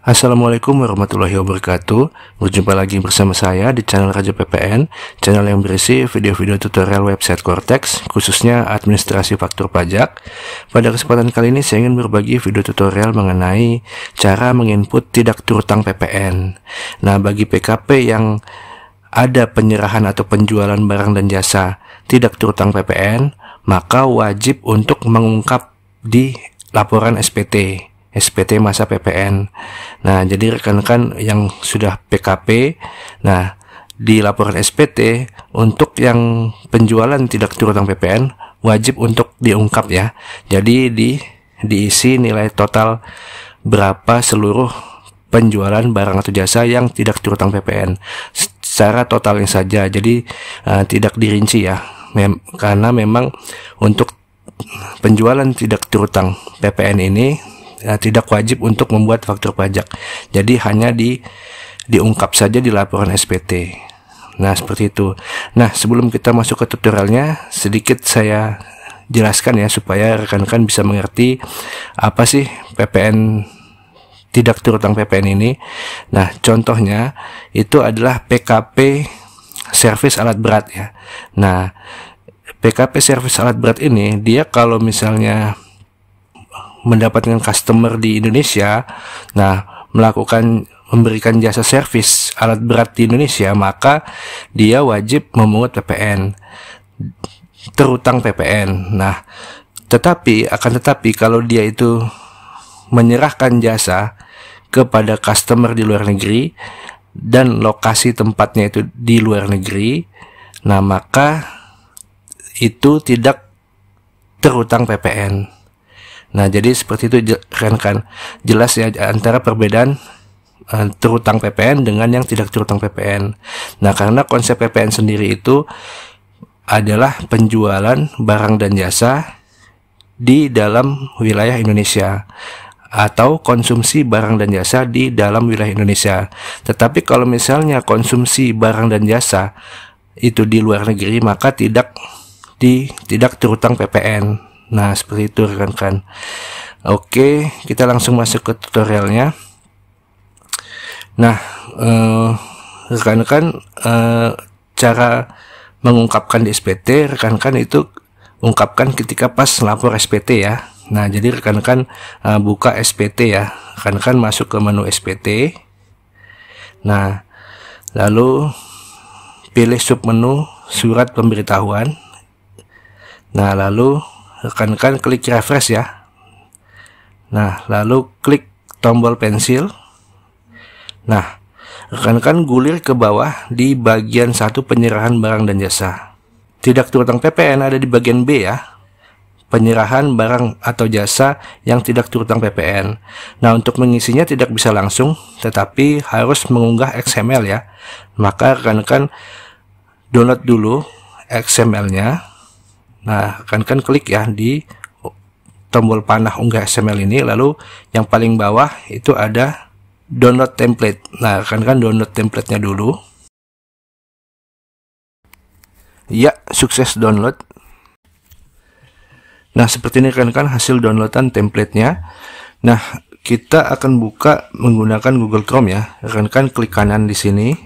Assalamualaikum warahmatullahi wabarakatuh. Berjumpa lagi bersama saya di channel Raja PPN, channel yang berisi video-video tutorial website Cortex, khususnya administrasi faktur pajak. Pada kesempatan kali ini saya ingin berbagi video tutorial mengenai cara menginput tidak terutang PPN. Nah, bagi PKP yang ada penyerahan atau penjualan barang dan jasa tidak terutang PPN, maka wajib untuk mengungkap di laporan SPT masa PPN. Nah, jadi rekan-rekan yang sudah PKP, nah di laporan SPT untuk yang penjualan tidak terutang PPN wajib untuk diungkap ya. Jadi diisi nilai total berapa seluruh penjualan barang atau jasa yang tidak terutang PPN secara totalnya saja. Jadi tidak dirinci ya. Karena memang untuk penjualan tidak terutang PPN ini tidak wajib untuk membuat faktur pajak. Jadi hanya diungkap saja di laporan SPT. Nah, seperti itu. Nah, sebelum kita masuk ke tutorialnya, sedikit saya jelaskan ya supaya rekan-rekan bisa mengerti apa sih PPN tidak terutang PPN ini. Nah, contohnya itu adalah PKP servis alat berat ya. Nah, PKP servis alat berat ini dia kalau misalnya mendapatkan customer di Indonesia, nah memberikan jasa servis alat berat di Indonesia, maka dia wajib memungut PPN, terutang PPN. Nah, tetapi kalau dia itu menyerahkan jasa kepada customer di luar negeri dan lokasi tempatnya itu di luar negeri, nah maka itu tidak terutang PPN. Nah, jadi seperti itu kan jelas ya antara perbedaan terutang PPN dengan yang tidak terutang PPN. Nah, karena konsep PPN sendiri itu adalah penjualan barang dan jasa di dalam wilayah Indonesia atau konsumsi barang dan jasa di dalam wilayah Indonesia. Tetapi kalau misalnya konsumsi barang dan jasa itu di luar negeri, maka tidak terutang PPN. Nah, seperti itu rekan-rekan. Oke, kita langsung masuk ke tutorialnya. Nah, rekan-rekan, cara mengungkapkan di SPT, rekan-rekan itu ungkapkan ketika pas lapor SPT ya. Nah, jadi rekan-rekan buka SPT ya. Rekan-rekan masuk ke menu SPT. Nah, lalu pilih submenu surat pemberitahuan. Nah, lalu rekan-rekan klik refresh ya. Nah, lalu klik tombol pensil. Nah, rekan-rekan gulir ke bawah di bagian 1 penyerahan barang dan jasa. Tidak terutang PPN ada di bagian B ya. Penyerahan barang atau jasa yang tidak terutang PPN. Nah, untuk mengisinya tidak bisa langsung, tetapi harus mengunggah XML ya. Maka rekan-rekan download dulu XML-nya. Nah, rekan-rekan klik ya di tombol panah unggah XML ini, lalu yang paling bawah itu ada download template. Nah, rekan-rekan download template-nya dulu. Ya, sukses download. Nah, seperti ini rekan-rekan hasil downloadan template-nya. Nah, kita akan buka menggunakan Google Chrome ya. Rekan-rekan klik kanan di sini,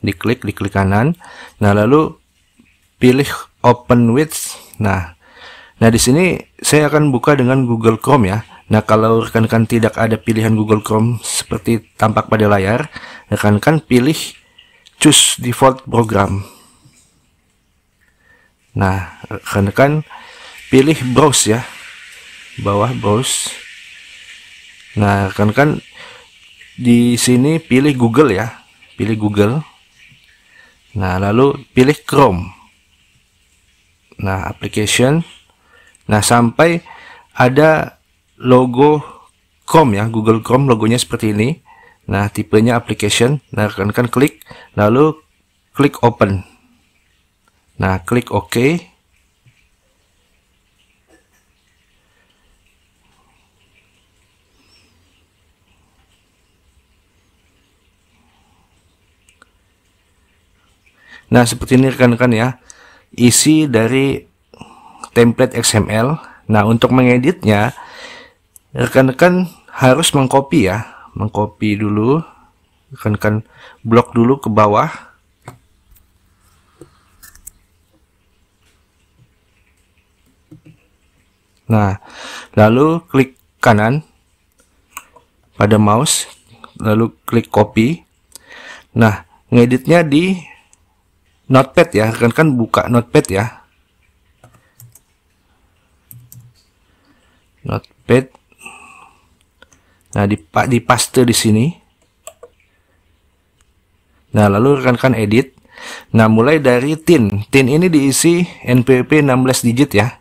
diklik kanan. Nah, lalu pilih Open with. Nah, di sini saya akan buka dengan Google Chrome ya. Nah, kalau rekan-rekan tidak ada pilihan Google Chrome seperti tampak pada layar, rekan-rekan pilih Choose Default Program. Nah, rekan-rekan pilih Browse ya, bawah Browse. Nah, rekan-rekan di sini pilih Google ya, pilih Google. Nah, lalu pilih Chrome. Nah, application. Nah, sampai ada logo Chrome ya, Google Chrome logonya seperti ini. Nah, tipenya application. Nah, rekan-rekan klik, lalu klik open. Nah, klik OK. Nah, seperti ini rekan-rekan ya. Isi dari template XML. Nah, untuk mengeditnya rekan-rekan harus mengcopy ya, mengcopy dulu, rekan-rekan blok dulu ke bawah. Nah, lalu klik kanan pada mouse, lalu klik copy. Nah, ngeditnya di Notepad ya, rekan-rekan buka Notepad ya. Notepad. Nah, dipaste di sini. Nah, lalu rekan-rekan edit. Nah, mulai dari tin. Tin ini diisi NPWP 16 digit ya.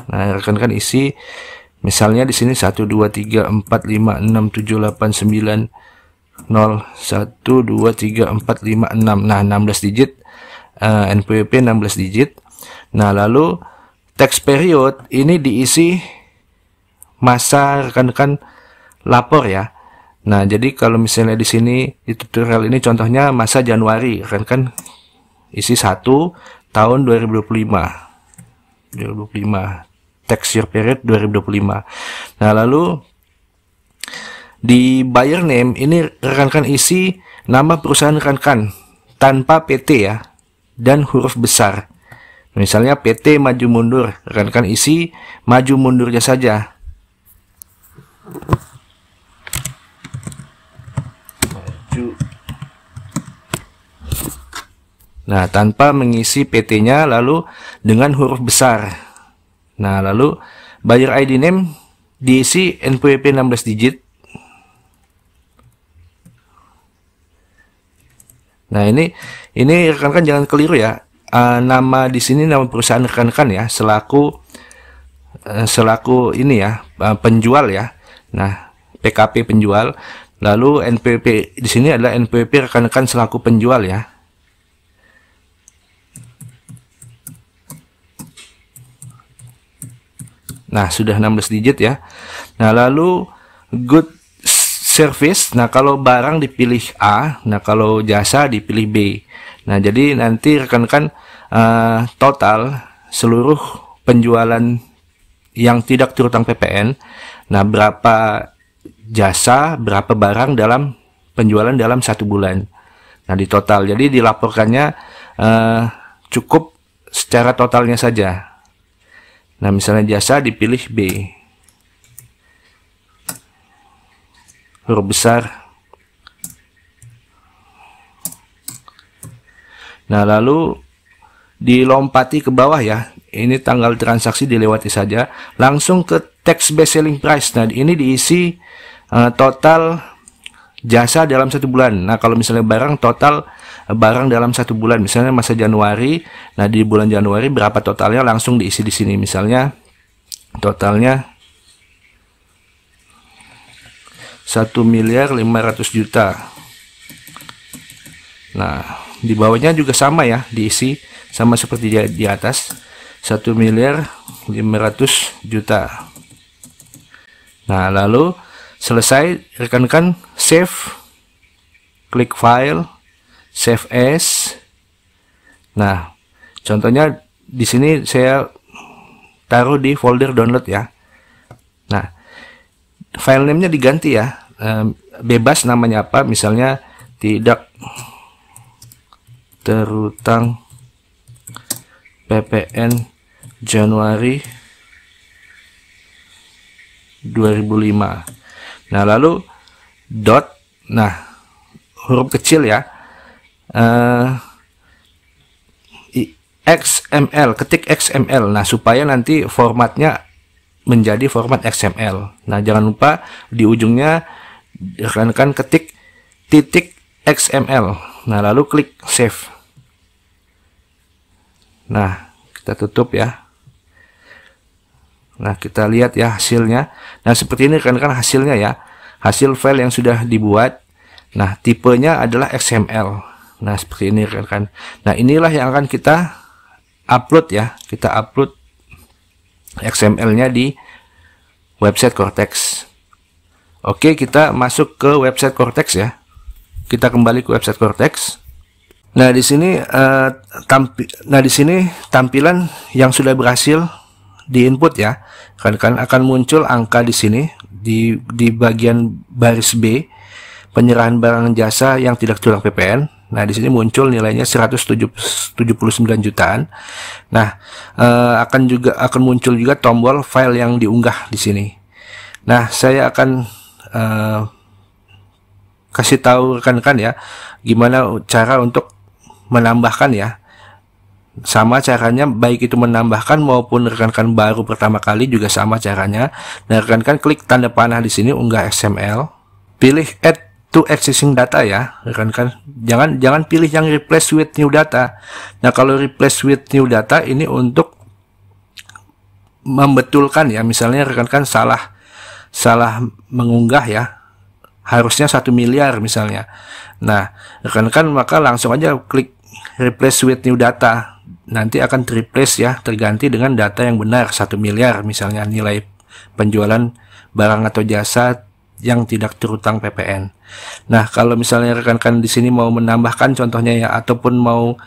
Nah, rekan-rekan isi misalnya di sini 1 2 3 4 5 6 7 8 9 0 1 2 3 4 5 6. Nah, 16 digit NPWP 16 digit. Nah, lalu text period ini diisi masa rekan-rekan lapor ya. Nah, jadi kalau misalnya di sini di tutorial ini contohnya masa Januari, rekan-rekan isi 1 tahun 2025. Text year period 2025. Nah, lalu di buyer name ini rekan-rekan isi nama perusahaan rekan-rekan tanpa PT ya, dan huruf besar. Misalnya PT Maju Mundur, rekan-rekan isi maju mundurnya saja. Nah, tanpa mengisi PT-nya, lalu dengan huruf besar. Nah, lalu buyer ID name diisi NPWP 16 digit. Nah, ini rekan-rekan jangan keliru ya. Nama di sini nama perusahaan rekan-rekan ya, selaku ini ya, penjual ya. Nah, PKP penjual. Lalu NPWP di sini adalah NPWP rekan-rekan selaku penjual ya. Nah, sudah 16 digit ya. Nah, lalu good service. Nah, kalau barang dipilih A, nah kalau jasa dipilih B. Nah, jadi nanti rekan-rekan total seluruh penjualan yang tidak terutang PPN. Nah, berapa jasa, berapa barang dalam penjualan dalam 1 bulan. Nah, di total. Jadi dilaporkannya cukup secara totalnya saja. Nah, misalnya jasa dipilih B. Huruf besar. Nah, lalu dilompati ke bawah ya. Ini tanggal transaksi dilewati saja. Langsung ke text best selling price. Nah, ini diisi total jasa dalam 1 bulan. Nah, kalau misalnya barang, total barang dalam 1 bulan, misalnya masa Januari. Nah, di bulan Januari berapa totalnya, langsung diisi di sini. Misalnya totalnya 1.500.000.000. Nah, di bawahnya juga sama ya, diisi sama seperti di atas, 1.500.000.000. Nah, lalu selesai, rekan-rekan save, klik file, save as. Nah, contohnya di sini saya taruh di folder download ya. Nah, file name-nya diganti ya, bebas namanya apa, misalnya tidak terutang PPN Januari 2005. Nah, lalu dot, nah huruf kecil ya, XML, ketik XML. Nah, supaya nanti formatnya menjadi format XML. Nah, jangan lupa di ujungnya rekan-rekan ketik titik XML. Nah, lalu klik save. Nah, kita tutup ya. Nah, kita lihat ya hasilnya. Nah, seperti ini rekan-rekan hasilnya ya. Hasil file yang sudah dibuat. Nah, tipenya adalah XML. Nah, seperti ini rekan-rekan. Nah, inilah yang akan kita upload ya. Kita upload XML-nya di website Cortex. Oke, kita masuk ke website Cortex ya. Kita kembali ke website Cortex. Nah, di sini tampilan yang sudah berhasil di input ya. Kan akan muncul angka di sini di bagian baris B, penyerahan barang jasa yang tidak tertulang PPN. Nah, di sini muncul nilainya 179 jutaan. Nah, akan muncul juga tombol file yang diunggah di sini. Nah, saya akan kasih tahu rekan-rekan ya, gimana cara untuk menambahkan ya. Sama caranya, baik itu menambahkan maupun rekan-rekan baru pertama kali juga sama caranya. Nah, rekan-rekan klik tanda panah di sini, unggah XML, pilih add to existing data ya, rekan-rekan. Jangan pilih yang replace with new data. Nah, kalau replace with new data ini untuk membetulkan ya, misalnya rekan-rekan salah mengunggah ya, harusnya 1 miliar misalnya. Nah, rekan-rekan maka langsung aja klik replace with new data. Nanti akan replace ya, terganti dengan data yang benar 1 miliar misalnya nilai penjualan barang atau jasa yang tidak terutang PPN. Nah, kalau misalnya rekan-rekan di sini mau menambahkan contohnya ya, ataupun mau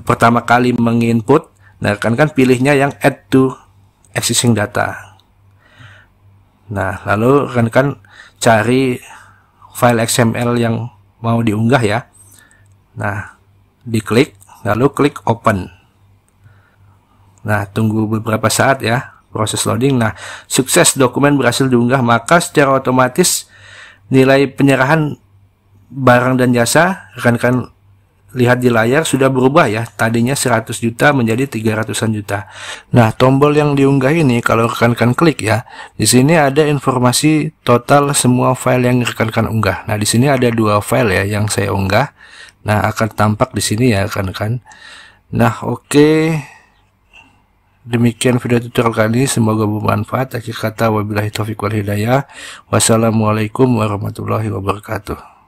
pertama kali menginput, nah rekan-rekan pilihnya yang add to existing data. Nah, lalu rekan-rekan cari file XML yang mau diunggah ya. Nah, diklik, lalu klik open. Nah, tunggu beberapa saat ya, proses loading. Nah, sukses, dokumen berhasil diunggah, maka secara otomatis nilai penyerahan barang dan jasa rekan-rekan lihat di layar sudah berubah ya. Tadinya 100 juta menjadi 300-an juta. Nah, tombol yang diunggah ini kalau rekan-rekan klik ya, di sini ada informasi total semua file yang rekan-rekan unggah. Nah, di sini ada 2 file ya yang saya unggah. Nah, akan tampak di sini ya rekan-rekan. Nah, oke. Demikian video tutorial kali ini, semoga bermanfaat. Akhir kata, wabillahi taufiq wal hidayah. Wassalamualaikum warahmatullahi wabarakatuh.